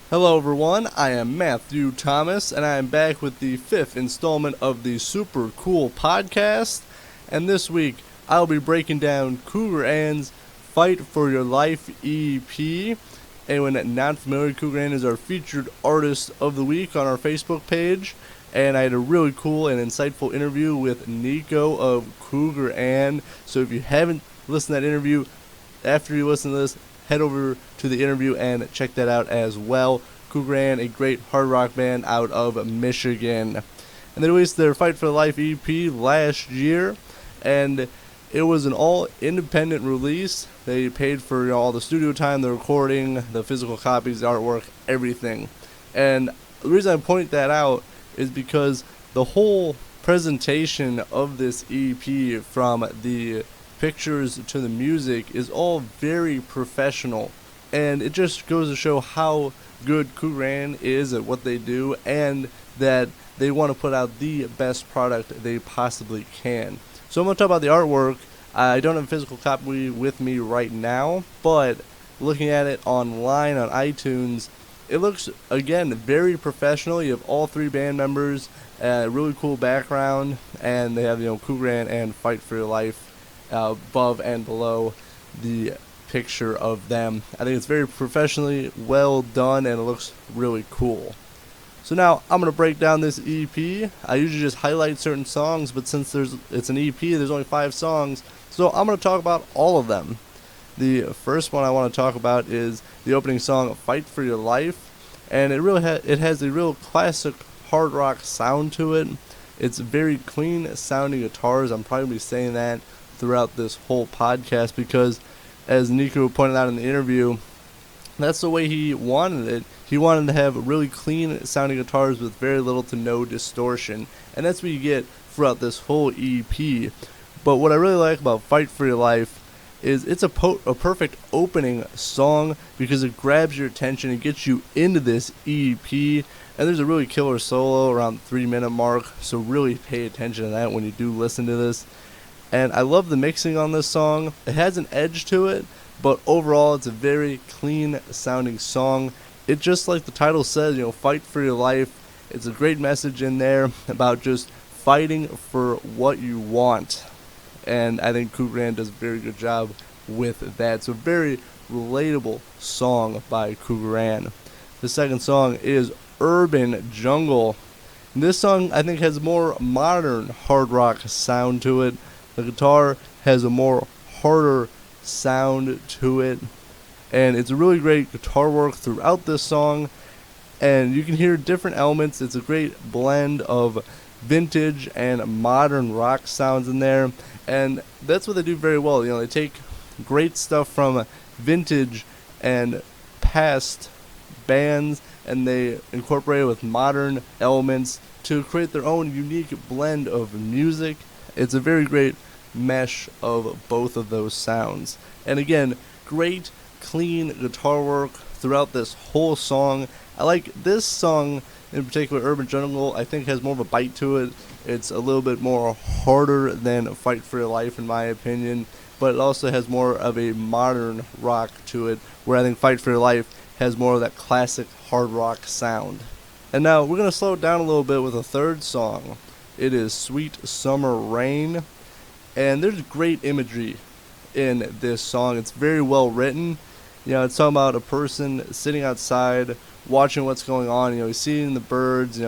Hello everyone, I am Matthew Thomas, and I am back with the 5th installment of the Super Cool Podcast. And this week, I'll be breaking down Kougaran's Fight for Your Life EP. Anyone not familiar, Kougaran is our featured artist of the week on our Facebook page. And I had a really cool and insightful interview with Nico of Kougaran. So if you haven't listened to that interview, after you listen to this, head over to the interview and check that out as well. Kougaran, a great hard rock band out of Michigan. And they released their Fight for the Life EP last year, and it was an all-independent release. They paid for all the studio time, the recording, the physical copies, the artwork, everything. And the reason I point that out is because the whole presentation of this EP, from the pictures to the music, is all very professional, and it just goes to show how good Kougaran is at what they do, and that they want to put out the best product they possibly can. So I'm going to talk about the artwork. I don't have a physical copy with me right now, but looking at it online on iTunes, it looks, again, very professional. You have all three band members, a really cool background, and they have, Kougaran and Fight for Your Life above and below the picture of them. I think it's very professionally well done, and it looks really cool. So now I'm going to break down this EP. I usually just highlight certain songs, but since it's an EP, there's only 5 songs, so I'm going to talk about all of them. The first one I want to talk about is the opening song, Fight for Your Life, and it has a real classic hard rock sound to it. It's very clean sounding guitars. I'm probably going to be saying that throughout this whole podcast because, as Nico pointed out in the interview, that's the way he wanted it. He wanted to have really clean sounding guitars with very little to no distortion, and that's what you get throughout this whole EP. But what I really like about Fight for Your Life is it's a perfect opening song because it grabs your attention and gets you into this EP, and there's a really killer solo around the 3-minute mark, so really pay attention to that when you do listen to this. And I love the mixing on this song. It has an edge to it, but overall it's a very clean sounding song. It, just like the title says, fight for your life. It's a great message in there about just fighting for what you want. And I think Kougaran does a very good job with that. So a very relatable song by Kougaran. The second song is Urban Jungle. And this song, I think, has more modern hard rock sound to it. The guitar has a more harder sound to it, and it's a really great guitar work throughout this song, and you can hear different elements. It's a great blend of vintage and modern rock sounds in there, and that's what they do very well. They take great stuff from vintage and past bands, and they incorporate it with modern elements to create their own unique blend of music. It's a very great mesh of both of those sounds. And again, great clean guitar work throughout this whole song. I like this song in particular, Urban Jungle. I think has more of a bite to it. It's a little bit more harder than Fight for Your Life in my opinion, but it also has more of a modern rock to it, where I think Fight for Your Life has more of that classic hard rock sound. And now we're going to slow it down a little bit with a third song. It is Sweet Summer Rain. And there's great imagery in this song. It's very well written. It's talking about a person sitting outside watching what's going on. He's seeing the birds.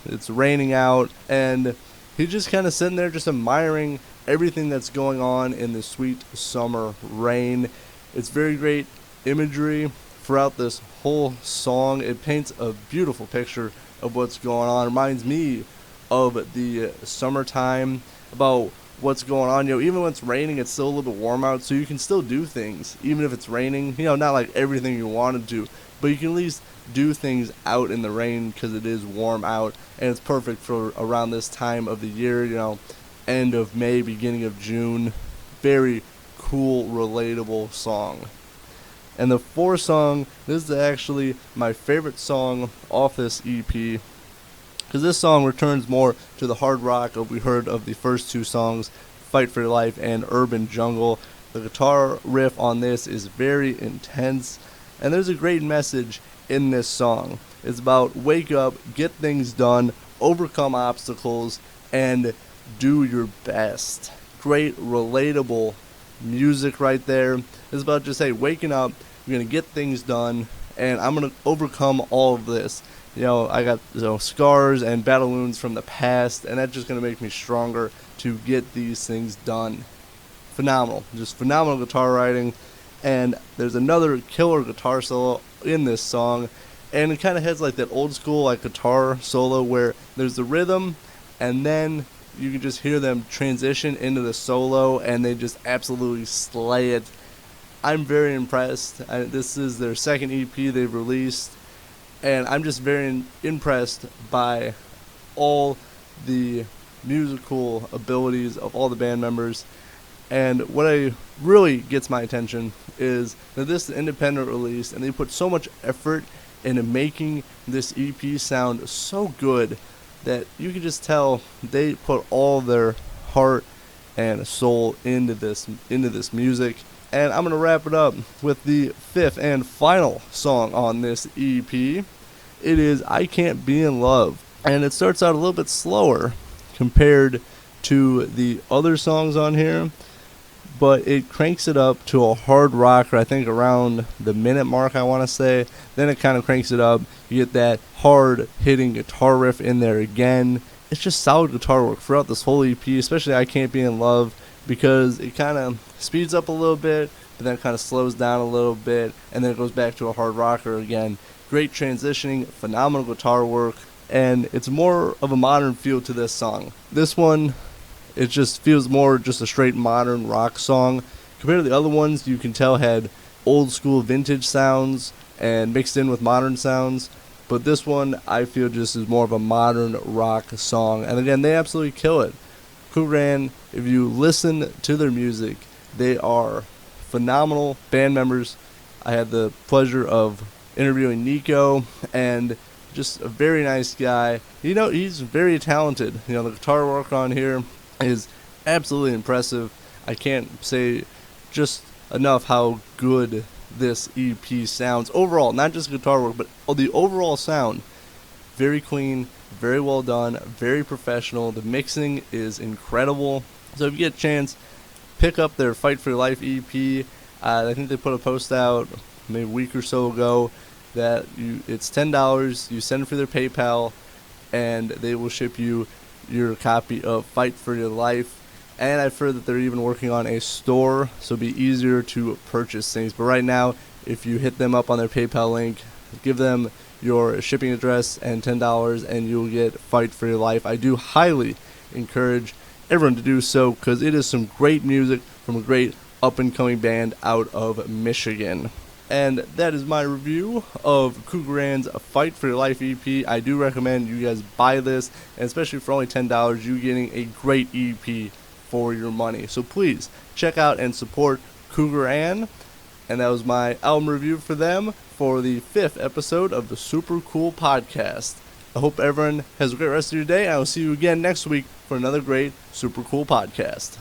It's raining out, and he's just kind of sitting there just admiring everything that's going on in the sweet summer rain. It's very great imagery throughout this whole song. It paints a beautiful picture of what's going on. It reminds me of the summertime, about what's going on. Even when it's raining, it's still a little bit warm out, so you can still do things even if it's raining. Not like everything you wanted to, but you can at least do things out in the rain because it is warm out, and it's perfect for around this time of the year. End of May, beginning of June. Very cool, relatable song. And the fourth song, this is actually my favorite song off this EP, because this song returns more to the hard rock that we heard of the first 2 songs, Fight for Your Life and Urban Jungle. The guitar riff on this is very intense, and there's a great message in this song. It's about wake up, get things done, overcome obstacles, and do your best. Great, relatable music right there. It's about just, hey, waking up, you're going to get things done, and I'm going to overcome all of this. I got scars and battle wounds from the past, and that's just going to make me stronger to get these things done. Phenomenal. Just phenomenal guitar writing. And there's another killer guitar solo in this song, and it kind of has like that old school like guitar solo where there's the rhythm, and then you can just hear them transition into the solo, and they just absolutely slay it. I'm very impressed. This is their second EP they've released, and I'm just very impressed by all the musical abilities of all the band members. And what really gets my attention is that this is an independent release, and they put so much effort into making this EP sound so good that you can just tell they put all their heart and soul into this music. And I'm going to wrap it up with the fifth and final song on this EP. It is I Cant Be In Love. And it starts out a little bit slower compared to the other songs on here, but it cranks it up to a hard rocker, I think around the minute mark, I want to say. Then it kind of cranks it up. You get that hard hitting guitar riff in there again. It's just solid guitar work throughout this whole EP, especially I Can't Be In Love, because it kind of speeds up a little bit, but then it kind of slows down a little bit, and then it goes back to a hard rocker again. Great transitioning, phenomenal guitar work, and it's more of a modern feel to this song. This one, it just feels more just a straight modern rock song. Compared to the other ones, you can tell had old school vintage sounds and mixed in with modern sounds. But this one, I feel just is more of a modern rock song. And again, they absolutely kill it. Kougaran, if you listen to their music, they are phenomenal band members. I had the pleasure of interviewing Nico, and just a very nice guy. He's very talented. The guitar work on here is absolutely impressive. I can't say just enough how good this EP sounds overall, not just guitar work, but the overall sound. Very clean, very well done, very professional. The mixing is incredible. So if you get a chance, pick up their Fight for Your Life EP. I think they put a post out maybe a week or so ago that it's $10. You send it through their PayPal, and they will ship you your copy of Fight for Your Life. And I've heard that they're even working on a store, so it'll be easier to purchase things. But right now, if you hit them up on their PayPal link, give them your shipping address and $10, and you'll get Fight for Your Life. I do highly encourage everyone to do so, because it is some great music from a great up-and-coming band out of Michigan. And that is my review of Kougaran's Fight for Your Life EP. I do recommend you guys buy this, and especially for only $10, you're getting a great EP for your money. So please check out and support Kougaran. And that was my album review for them for the 5th episode of the Super Cool Podcast. I hope everyone has a great rest of your day. I will see you again next week for another great Super Cool Podcast.